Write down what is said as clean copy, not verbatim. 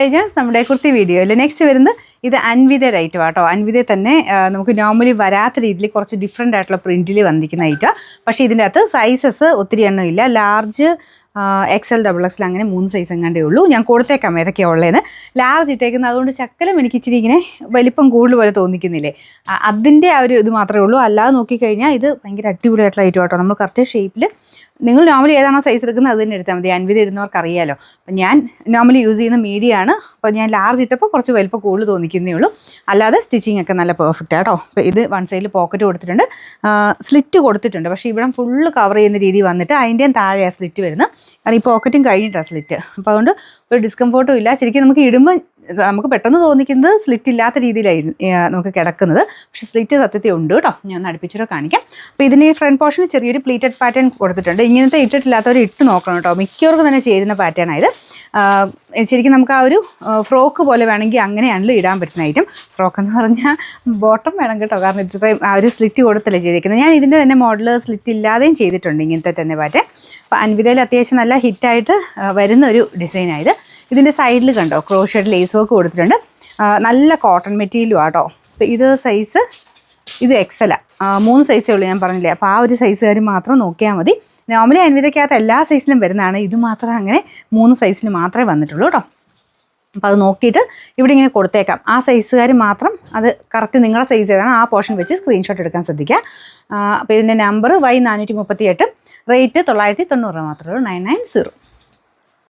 നമ്മുടെ കുർത്തി വീഡിയോയിൽ നെക്സ്റ്റ് വരുന്നത് ഇത് അൻവിതയുടെ ഐറ്റം ആട്ടോ. അൻവിതയിൽ തന്നെ നമുക്ക് നോർമലി വരാത്ത രീതിയിൽ കുറച്ച് ഡിഫറെൻ്റ് ആയിട്ടുള്ള പ്രിൻറ്റിൽ വന്നിരിക്കുന്ന ഐറ്റം. പക്ഷേ ഇതിൻ്റെ അകത്ത് സൈസസ് ഒത്തിരി എണ്ണം ഇല്ല. ലാർജ്, XL, XXL അങ്ങനെ 3 സൈസ് എങ്ങാണ്ടേ ഉള്ളൂ. ഞാൻ കൊടുത്തേക്കാം ഏതൊക്കെയാണ് ഉള്ളതെന്ന്. ലാർജ് ഇട്ടേക്കുന്നത് അതുകൊണ്ട് ശക്കലം എനിക്ക് ഇച്ചിരി ഇങ്ങനെ വലിപ്പം കൂടുതൽ പോലെ തോന്നിക്കുന്നില്ലേ, അതിൻ്റെ ആ ഒരു ഇത് മാത്രമേ ഉള്ളൂ. അല്ലാതെ നോക്കിക്കഴിഞ്ഞാൽ ഇത് ഭയങ്കര അടിപൊളിയായിട്ടുള്ള ഐറ്റം ആട്ടോ. നമ്മൾ കറക്റ്റ് ഷേപ്പിൽ നിങ്ങൾ നോർമലി ഏതാണോ സൈസ് എടുക്കുന്നത് അത് തന്നെ എടുത്താൽ മതി. അൻവിത ഇടുന്നവർക്ക് അറിയാമല്ലോ. അപ്പം ഞാൻ നോർമലി യൂസ് ചെയ്യുന്ന മീഡിയമാണ്. അപ്പോൾ ഞാൻ ലാർജ് ഇട്ടപ്പോൾ കുറച്ച് വലിപ്പം കൂടുതൽ തോന്നിക്കുന്നേ ഉള്ളൂ. അല്ലാതെ സ്റ്റിച്ചിങ് ഒക്കെ നല്ല പെർഫെക്റ്റ് ആട്ടോ. അപ്പോൾ ഇത് വൺ സൈഡിൽ പോക്കറ്റ് കൊടുത്തിട്ടുണ്ട്, സ്ലിറ്റ് കൊടുത്തിട്ടുണ്ട്. പക്ഷേ ഇവിടെ ഫുള്ള് കവർ ചെയ്യുന്ന രീതി വന്നിട്ട് അതിൻ്റെയും താഴെയാണ് സ്ലിറ്റ് വരുന്നത്. കാരണം ഈ പോക്കറ്റും കഴിഞ്ഞിട്ടാണ് സ്ലിറ്റ്. അപ്പോൾ അതുകൊണ്ട് ഒരു ഡിസ്കംഫോർട്ടും ഇല്ല. ശരിക്കും നമുക്ക് ഇടുമ്പോൾ നമുക്ക് പെട്ടെന്ന് തോന്നിക്കുന്നത് സ്ലിറ്റ് ഇല്ലാത്ത രീതിയിലായിരുന്നു നമുക്ക് കിടക്കുന്നത്. പക്ഷേ സ്ലിറ്റ് സത്യത്തിൽ ഉണ്ട് കേട്ടോ. ഞാൻ ഒന്ന് അടുപ്പിച്ചിട്ട് കാണിക്കാം. അപ്പോൾ ഇതിന് ഈ ഫ്രണ്ട് പോർഷന് ചെറിയൊരു പ്ലീറ്റഡ് പാറ്റേൺ കൊടുത്തിട്ടുണ്ട്. ഇങ്ങനത്തെ ഇട്ടിട്ടില്ലാത്തവർ ഇട്ട് നോക്കണം കേട്ടോ. മിക്കവർക്കും തന്നെ ചേരുന്ന പാറ്റേൺ ആയത്. ശരിക്കും നമുക്ക് ആ ഒരു ഫ്രോക്ക് പോലെ വേണമെങ്കിൽ അങ്ങനെയാണല്ലോ ഇടാൻ പറ്റുന്ന ഐറ്റം. ഫ്രോക്ക് എന്ന് പറഞ്ഞാൽ ബോട്ടം വേണം കേട്ടോ. കാരണം ഇത്രയും ആ ഒരു സ്ലിറ്റ് കൊടുത്തല്ലേ ചെയ്തിരിക്കുന്നത്. ഞാൻ ഇതിൻ്റെ തന്നെ മോഡൽ സ്ലിറ്റ് ഇല്ലാതെയും ചെയ്തിട്ടുണ്ട് ഇങ്ങനത്തെ തന്നെ പാറ്റേൺ. അപ്പോൾ അൻവിതയിൽ അത്യാവശ്യം നല്ല ഹിറ്റായിട്ട് വരുന്ന ഒരു ഡിസൈനായത്. ഇതിൻ്റെ സൈഡിൽ കണ്ടോ ക്രോഷഡ് ലേസ് വർക്ക് കൊടുത്തിട്ടുണ്ട്. നല്ല കോട്ടൺ മെറ്റീരിയലും ആട്ടോ. അപ്പോൾ ഇത് സൈസ് ഇത് XL, 3 സൈസേ ഉള്ളൂ ഞാൻ പറഞ്ഞില്ലേ. അപ്പോൾ ആ ഒരു സൈസുകാർ മാത്രം നോക്കിയാൽ മതി. നോർമലി അൻവിതയ്ക്കകത്ത് എല്ലാ സൈസിലും വരുന്നതാണ്. ഇത് മാത്രം അങ്ങനെ 3 സൈസിൽ മാത്രമേ വന്നിട്ടുള്ളൂ കേട്ടോ. അപ്പോൾ അത് നോക്കിയിട്ട് ഇവിടെ ഇങ്ങനെ കൊടുത്തേക്കാം. ആ സൈസുകാർ മാത്രം അത് കറക്റ്റ് നിങ്ങളുടെ സൈസ് ഏതാണ് ആ പോർഷൻ വെച്ച് സ്ക്രീൻഷോട്ട് എടുക്കാൻ ശ്രദ്ധിക്കുക. അപ്പോൾ ഇതിൻ്റെ നമ്പർ Y438, റേറ്റ് 990 മാത്രമേ ഉള്ളൂ, 990.